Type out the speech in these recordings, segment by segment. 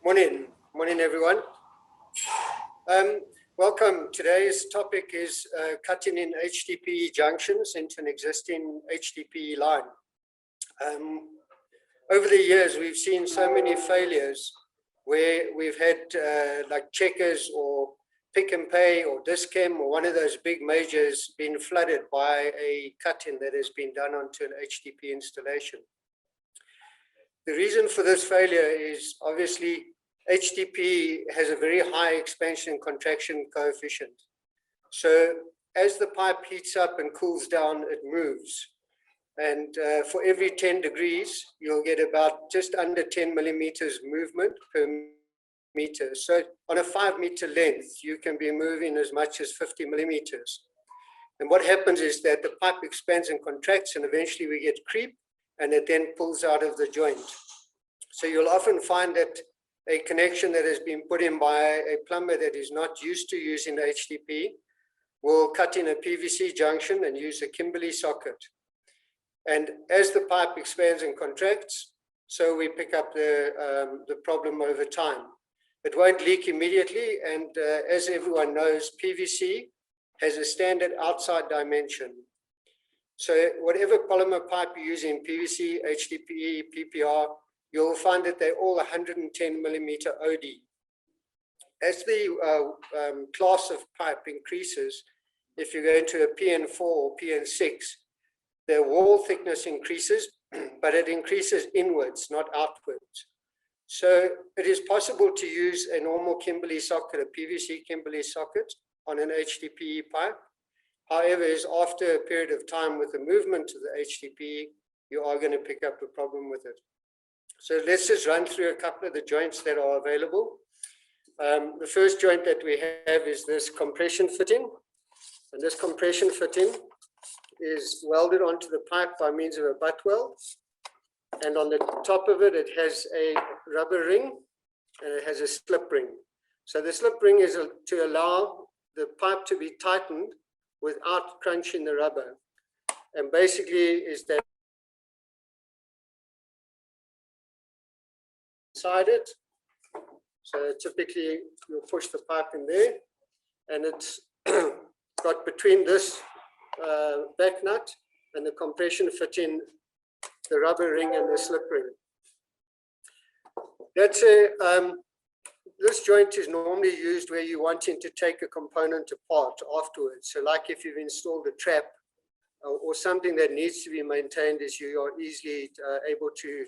Morning everyone. Welcome. Today's topic is cutting in HDPE junctions into an existing HDPE line. Over the years, we've seen so many failures where we've had like Checkers or Pick and Pay or Dischem or one of those big majors being flooded by a cut-in that has been done onto an HDPE installation. The reason for this failure is obviously HDPE has a very high expansion and contraction coefficient. So as the pipe heats up and cools down, it moves. And for every 10 degrees, you'll get about just under 10 millimeters movement per meter. So on a 5-meter length, you can be moving as much as 50 millimeters. And what happens is that the pipe expands and contracts, and eventually we get creep, and it then pulls out of the joint. So you'll often find that a connection that has been put in by a plumber that is not used to using HDPE will cut in a PVC junction and use a Kimberley socket. And as the pipe expands and contracts, so we pick up the problem over time. It won't leak immediately, and as everyone knows, PVC has a standard outside dimension. So whatever polymer pipe you use in PVC, HDPE, PPR, you'll find that they're all 110 millimeter OD. As the class of pipe increases, if you go into a PN4 or PN6, the wall thickness increases, but it increases inwards, not outwards. So it is possible to use a normal Kimberley socket, a PVC Kimberley socket on an HDPE pipe. However, is after a period of time with the movement of the HDPE, you are going to pick up a problem with it. So let's just run through a couple of the joints that are available. The first joint that we have is this compression fitting. And this compression fitting is welded onto the pipe by means of a butt weld. And on the top of it, it has a rubber ring and it has a slip ring. So the slip ring is to allow the pipe to be tightened without crunching the rubber. And basically is that inside it. So typically you'll push the pipe in there, and it's got between this back nut and the compression fitting, the rubber ring and the slip ring. That's this joint is normally used where you're wanting to take a component apart afterwards. So like if you've installed a trap or something that needs to be maintained, as you are easily able to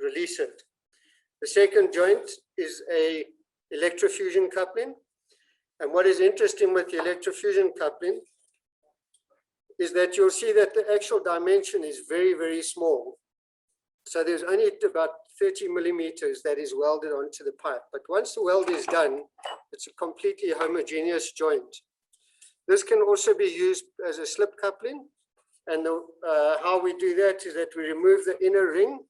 release it. The second joint is a electrofusion coupling. And what is interesting with the electrofusion coupling is that you'll see that the actual dimension is very, very small. So there's only about 30 millimeters that is welded onto the pipe. But once the weld is done, it's a completely homogeneous joint. This can also be used as a slip coupling. And how we do that is that we remove the inner ring.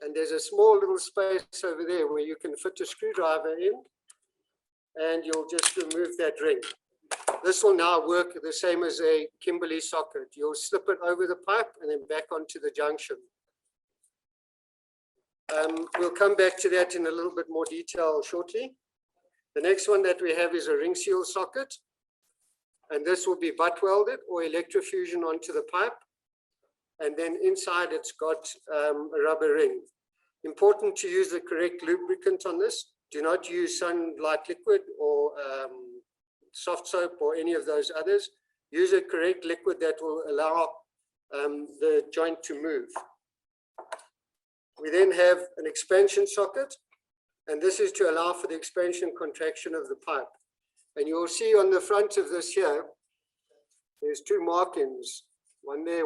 And there's a small little space over there where you can fit a screwdriver in, and you'll just remove that ring. This will now work the same as a Kimberley socket. You'll slip it over the pipe and then back onto the junction. We'll come back to that in a little bit more detail shortly. The next one that we have is a ring seal socket, and this will be butt welded or electrofusion onto the pipe. And then inside it's got a rubber ring. Important to use the correct lubricant on this. Do not use sunlight liquid or soft soap or any of those others. Use a correct liquid that will allow the joint to move. We then have an expansion socket, and this is to allow for the expansion contraction of the pipe. And you'll see on the front of this here, there's two markings, one there,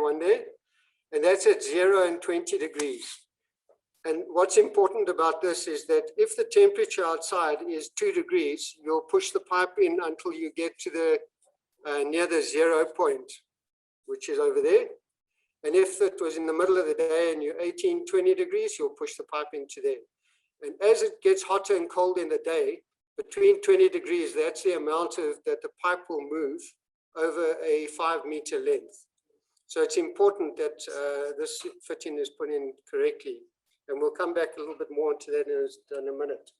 and that's at 0 and 20 degrees. And what's important about this is that if the temperature outside is 2 degrees, you'll push the pipe in until you get to the near the 0 point, which is over there. And if it was in the middle of the day and you're 18, 20 degrees, you'll push the pipe into there. And as it gets hotter and cold in the day, between 20 degrees, that's the amount that the pipe will move over a 5-meter length. So it's important that this fitting is put in correctly. And we'll come back a little bit more into that in a minute.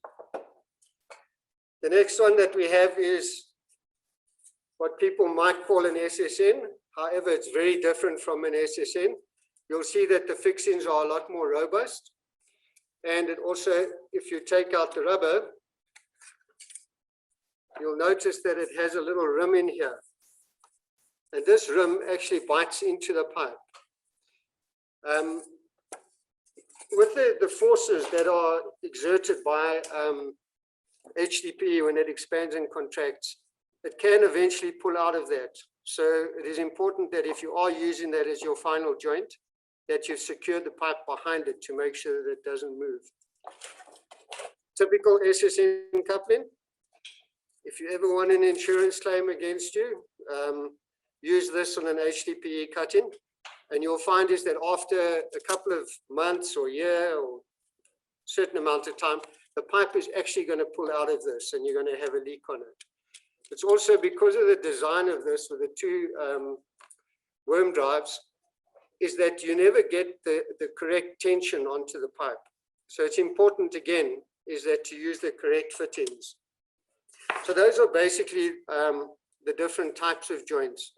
The next one that we have is what people might call an SSN. However, it's very different from an SSN. You'll see that the fixings are a lot more robust. And it also, if you take out the rubber, you'll notice that it has a little rim in here. And this rim actually bites into the pipe. With the forces that are exerted by HDPE when it expands and contracts, it can eventually pull out of that. So it is important that if you are using that as your final joint, that you've secured the pipe behind it to make sure that it doesn't move. Typical SSN coupling. If you ever want an insurance claim against you, use this on an HDPE cutting, and you'll find is that after a couple of months or a year or a certain amount of time, the pipe is actually going to pull out of this and you're going to have a leak on it. It's also because of the design of this with the two worm drives, is that you never get the correct tension onto the pipe. So it's important again, is that to use the correct fittings. So those are basically the different types of joints.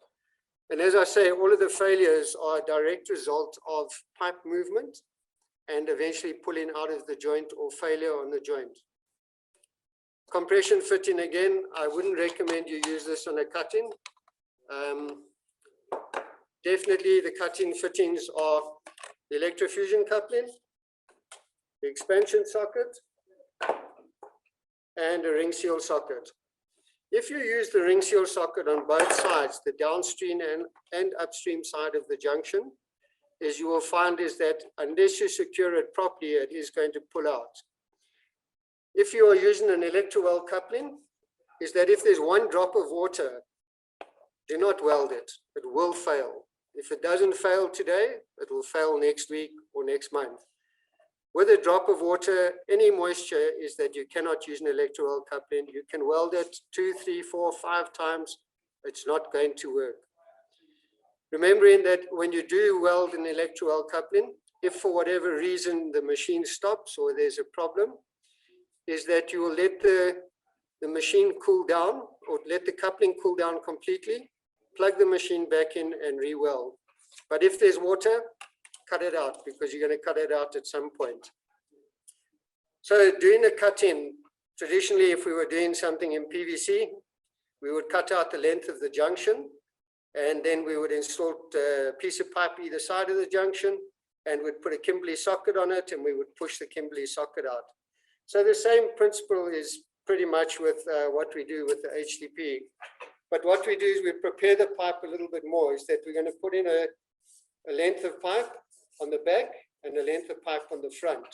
And as I say, all of the failures are a direct result of pipe movement and eventually pulling out of the joint or failure on the joint. Compression fitting, again, I wouldn't recommend you use this on a cutting. Definitely the cutting fittings are the electrofusion coupling, the expansion socket, and a ring seal socket. If you use the ring seal socket on both sides, the downstream and upstream side of the junction, is you will find is that unless you secure it properly, it is going to pull out. If you are using an electroweld coupling, is that if there's one drop of water, do not weld it. It will fail. If it doesn't fail today, it will fail next week or next month. With a drop of water, any moisture is that you cannot use an electroweld coupling. You can weld it 2, 3, 4, 5 times. It's not going to work. Remembering that when you do weld an electroweld coupling, if for whatever reason the machine stops or there's a problem, is that you will let the machine cool down or let the coupling cool down completely, plug the machine back in and re-weld. But if there's water, cut it out because you're going to cut it out at some point. So doing a cut-in, traditionally if we were doing something in PVC, we would cut out the length of the junction and then we would install a piece of pipe either side of the junction and we'd put a Kimberley socket on it and we would push the Kimberley socket out. So the same principle is pretty much with what we do with the HDPE. But what we do is we prepare the pipe a little bit more, is that we're going to put in a length of pipe on the back and a length of pipe on the front.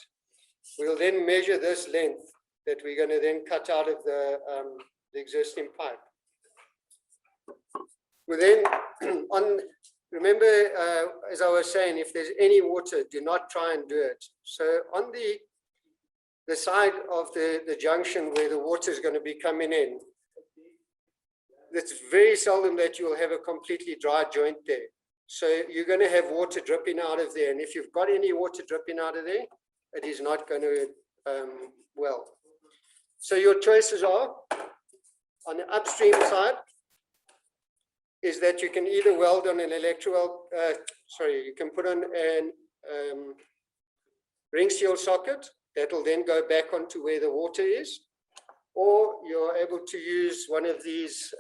We'll then measure this length that we're going to then cut out of the existing pipe. We then, remember, as I was saying, if there's any water, do not try and do it. So on the side of the junction where the water is going to be coming in, it's very seldom that you will have a completely dry joint there. So you're going to have water dripping out of there. And if you've got any water dripping out of there, it is not going to weld. So your choices are, on the upstream side, is that you can either weld on an electroweld, you can put on an ring seal socket that will then go back onto where the water is, or you're able to use one of these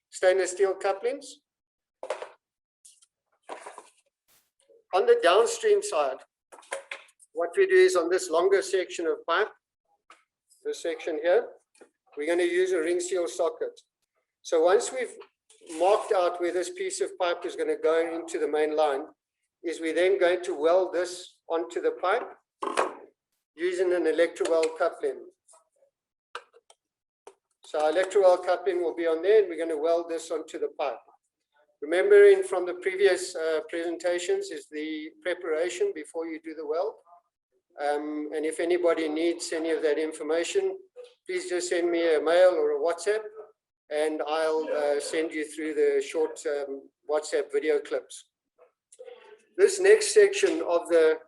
stainless steel couplings. On the downstream side, what we do is on this longer section of pipe, this section here, we're going to use a ring seal socket. So once we've marked out where this piece of pipe is going to go into the main line, is we're then going to weld this onto the pipe using an electroweld coupling. So our electroweld coupling will be on there and we're going to weld this onto the pipe. Remembering from the previous presentations is the preparation before you do the weld. And if anybody needs any of that information, please just send me a mail or a WhatsApp and I'll send you through the short WhatsApp video clips. This next section of the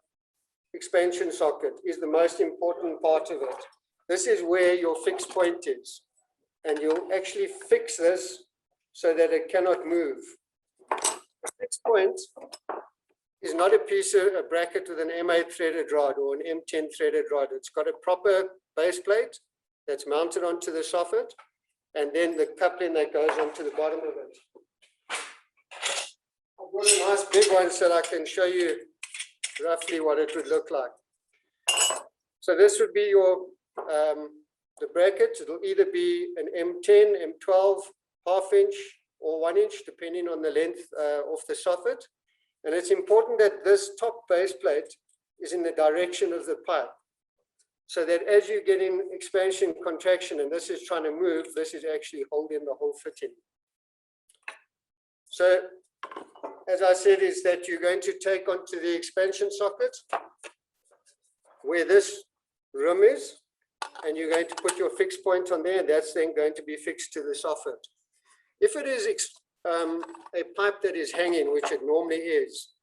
expansion socket is the most important part of it. this is where your fixed point is. And you'll actually fix this so that it cannot move. A fixed point is not a piece of a bracket with an M8 threaded rod or an M10 threaded rod. It's got a proper base plate that's mounted onto the soffit, and then the coupling that goes onto the bottom of it. I've got a nice big one so that I can show you roughly what it would look like. So this would be your the brackets. It'll either be an M10, M12, ½ inch or 1 inch, depending on the length of the soffit. And it's important that this top base plate is in the direction of the pipe, so that as you get in expansion, contraction, and this is trying to move, this is actually holding the whole fitting. So, as I said, is that you're going to take onto the expansion socket where this rim is, and you're going to put your fixed point on there, and that's then going to be fixed to the soffit. If it is a pipe that is hanging, which it normally is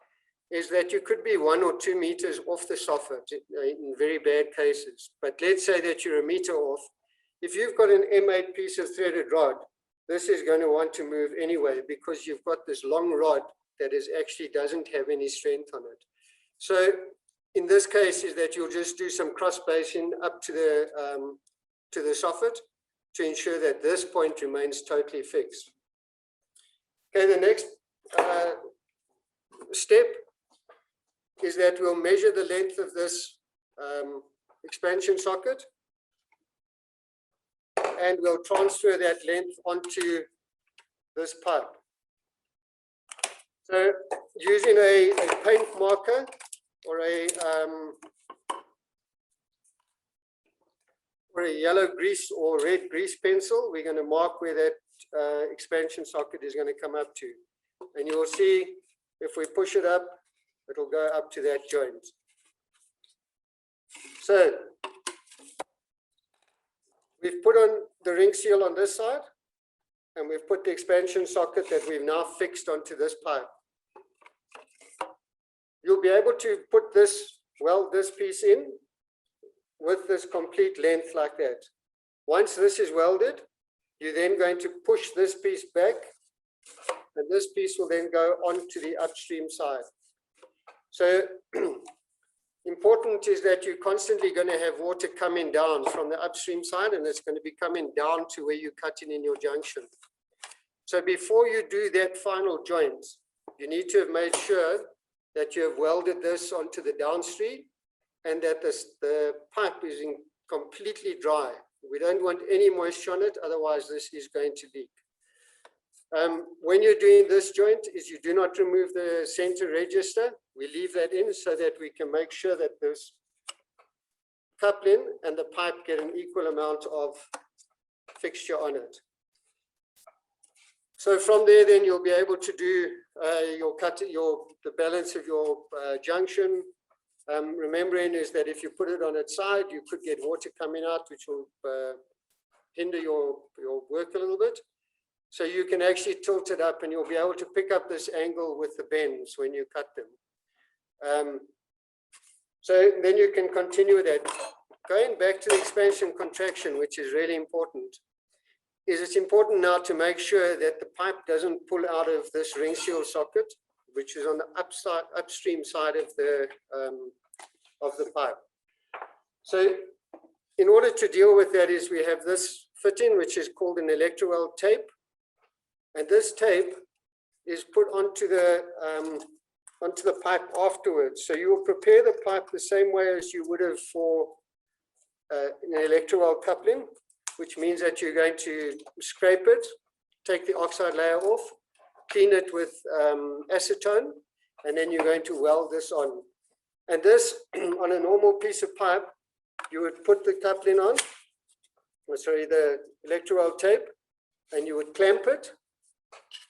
that you could be 1 or 2 meters off the soffit in very bad cases. But let's say that you're a meter off. If you've got an M8 piece of threaded rod, this is going to want to move anyway, because you've got this long rod that is actually doesn't have any strength on it. So in this case is that you'll just do some cross bracing up to the soffit to ensure that this point remains totally fixed. Okay, the next step is that we'll measure the length of this expansion socket, and we'll transfer that length onto this pipe. So using a paint marker or a yellow grease or red grease pencil, we're going to mark where that expansion socket is going to come up to. And you'll see if we push it up, it'll go up to that joint. So we've put on the ring seal on this side, and we've put the expansion socket that we've now fixed onto this pipe. You'll be able to put this, weld this piece in with this complete length like that. Once this is welded, you're then going to push this piece back, and this piece will then go onto the upstream side. So important is that you're constantly going to have water coming down from the upstream side, and it's going to be coming down to where you're cutting in your junction. So before you do that final joint, you need to have made sure that you have welded this onto the downstream and that the pipe is completely dry. We don't want any moisture on it, otherwise this is going to leak. When you're doing this joint, is you do not remove the center register. We leave that in so that we can make sure that this coupling and the pipe get an equal amount of fixture on it. So from there, then you'll be able to do the balance of your junction. Remembering is that if you put it on its side, you could get water coming out, which will hinder your work a little bit. So you can actually tilt it up, and you'll be able to pick up this angle with the bends when you cut them. So then you can continue with that. Going back to the expansion contraction, which is really important, is it's important now to make sure that the pipe doesn't pull out of this ring seal socket, which is on the upstream side of the pipe. So in order to deal with that is we have this fitting, which is called an electroweld tape. And this tape is put onto the pipe afterwards. So you will prepare the pipe the same way as you would have for an electroweld coupling, which means that you're going to scrape it, take the oxide layer off, clean it with acetone, and then you're going to weld this on. And this, on a normal piece of pipe, you would put the coupling on, the electroweld tape, and you would clamp it,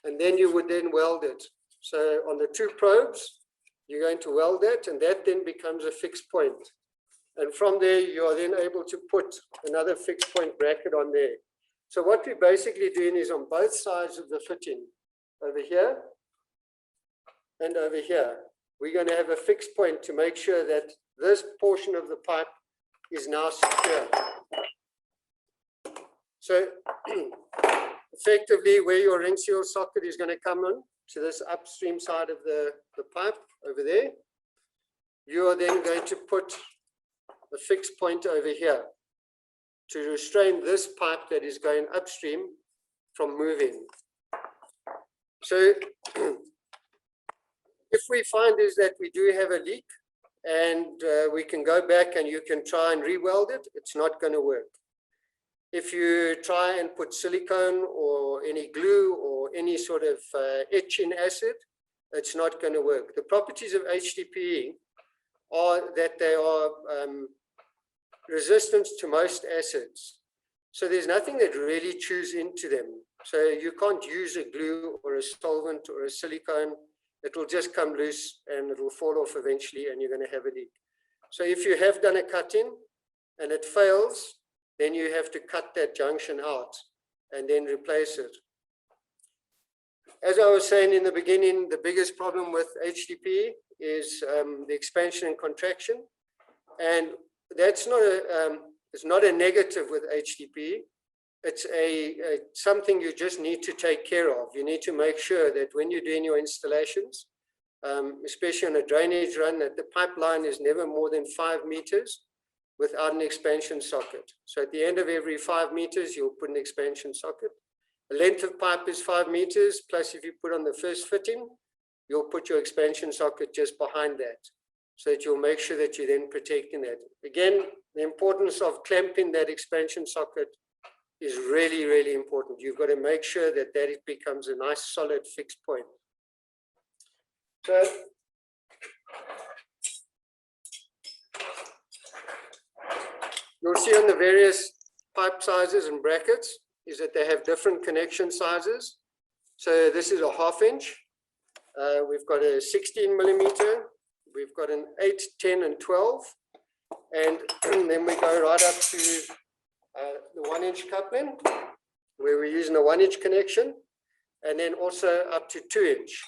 and then you would then weld it. So on the 2 probes, you're going to weld it, and that then becomes a fixed point. And from there, you are then able to put another fixed point bracket on there. So what we're basically doing is on both sides of the fitting, over here and over here, we're going to have a fixed point to make sure that this portion of the pipe is now secure. So effectively, where your ring seal socket is going to come on to this upstream side of the pipe over there, you are then going to put a fixed point over here to restrain this pipe that is going upstream from moving. So if we find is that we do have a leak and we can go back and you can try and re-weld it, it's not going to work. If you try and put silicone or any glue or any sort of etching acid, it's not going to work. The properties of HDPE are that they are resistant to most acids. So there's nothing that really chews into them. So you can't use a glue or a solvent or a silicone. It will just come loose and it will fall off eventually and you're going to have a leak. So if you have done a cut-in and it fails, then you have to cut that junction out and then replace it. As I was saying in the beginning, the biggest problem with HDPE is the expansion and contraction. And that's not it's not a negative with HDPE. It's something you just need to take care of. You need to make sure that when you're doing your installations, especially on a drainage run, that the pipeline is never more than 5 meters without an expansion socket. So at the end of every 5 meters, you'll put an expansion socket. The length of pipe is 5 meters, plus if you put on the first fitting, you'll put your expansion socket just behind that, so that you'll make sure that you're then protecting that. Again, the importance of clamping that expansion socket is really, really important. You've got to make sure that it becomes a nice solid fixed point. So you'll see on the various pipe sizes and brackets is that they have different connection sizes. So this is a 1/2 inch. We've got a 16 millimeter. We've got an 8, 10, and 12. And then we go right up to the 1 inch coupling, where we're using a 1 inch connection, and then also up to 2 inch.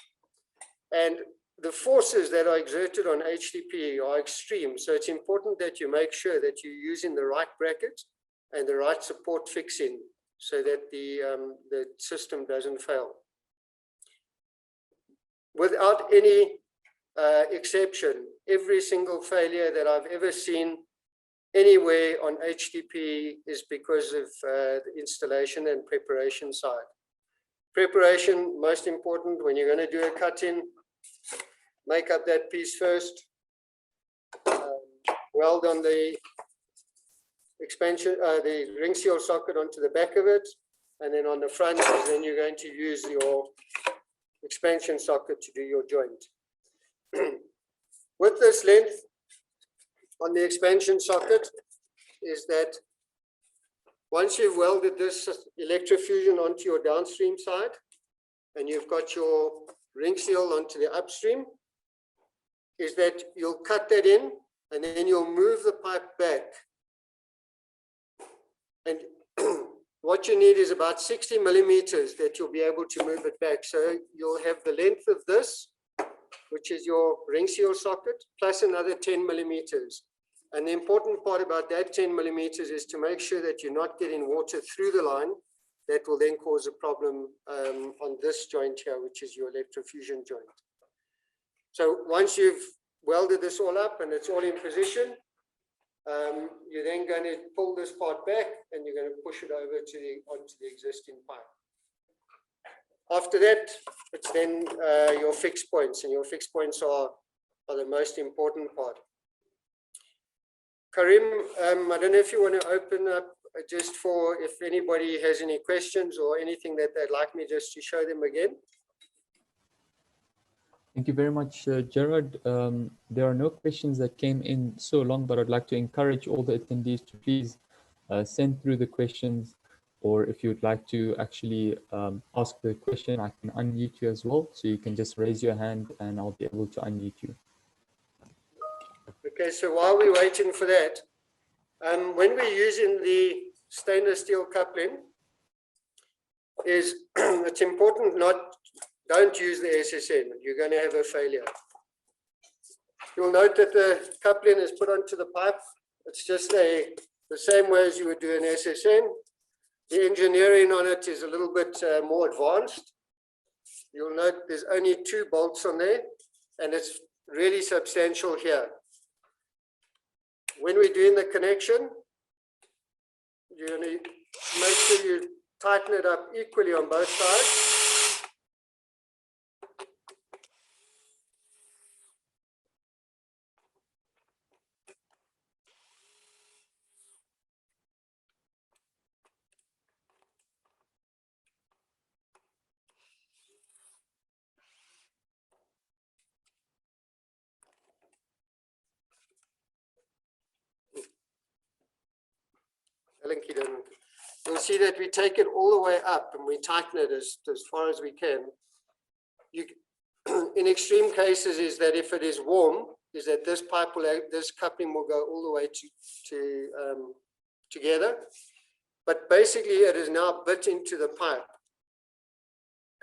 And the forces that are exerted on HDPE are extreme. So it's important that you make sure that you're using the right bracket and the right support fixing so that the system doesn't fail. Without any exception, every single failure that I've ever seen anywhere on HDPE is because of the installation and preparation side. Preparation, most important when you're going to do a cut-in. Make up that piece first, weld on the expansion, the ring seal socket onto the back of it, and then on the front, then you're going to use your expansion socket to do your joint. With this length on the expansion socket is that once you've welded this electrofusion onto your downstream side and you've got your ring seal onto the upstream, is that you'll cut that in and then you'll move the pipe back. And what you need is about 60 millimeters that you'll be able to move it back. So you'll have the length of this, which is your ring seal socket, plus another 10 millimeters. And the important part about that 10 millimeters is to make sure that you're not getting water through the line. That will then cause a problem on this joint here, which is your electrofusion joint. So once you've welded this all up and it's all in position, you're then going to pull this part back and you're going to push it over onto the existing pipe. After that, it's then your fixed points, and your fixed points are the most important part. Karim, I don't know if you want to open up just for if anybody has any questions or anything that they'd like me just to show them again. Thank you very much, Gerard. There are no questions that came in so long, but I'd like to encourage all the attendees to please send through the questions, or if you'd like to actually ask the question, I can unmute you as well. So you can just raise your hand and I'll be able to unmute you. Okay, so while we're waiting for that, when we're using the stainless steel coupling, it's important don't use the SSN. You're going to have a failure. You'll note that the coupling is put onto the pipe It's just the same way as you would do an SSN. The engineering on it is a little bit more advanced. You'll note there's only 2 bolts on there, and it's really substantial here. When we're doing the connection, you're going to make sure you tighten it up equally on both sides. You'll see that we take it all the way up and we tighten it as far as we can. In extreme cases, is that if it is warm, is that this pipe will, this coupling will go all the way together. But basically, it is now bit into the pipe,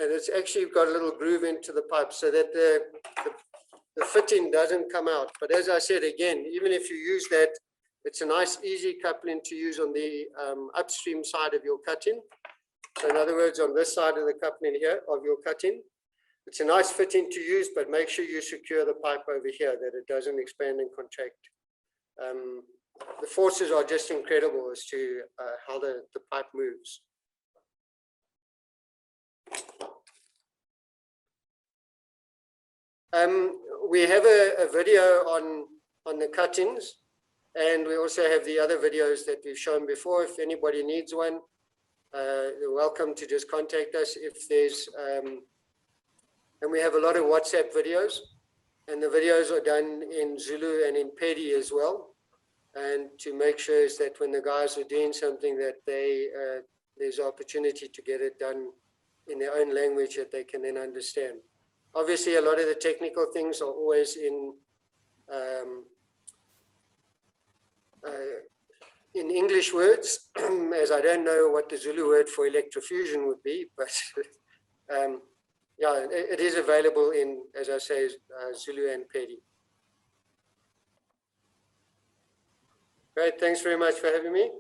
and it's actually got a little groove into the pipe so that the fitting doesn't come out. But as I said again, even if you use that, it's a nice, easy coupling to use on the upstream side of your cutting. So in other words, on this side of the coupling here of your cutting, it's a nice fitting to use, but make sure you secure the pipe over here, that it doesn't expand and contract. The forces are just incredible as to how the pipe moves. We have a video on the cuttings. And we also have the other videos that we've shown before. If anybody needs one, you're welcome to just contact us. If there's, and we have a lot of WhatsApp videos, and the videos are done in Zulu and in Pedi as well. And to make sure is that when the guys are doing something, that there's opportunity to get it done in their own language that they can then understand. Obviously, a lot of the technical things are always in English words, as I don't know what the Zulu word for electrofusion would be, but yeah, it is available in, as I say, Zulu and Pedi. Great, thanks very much for having me.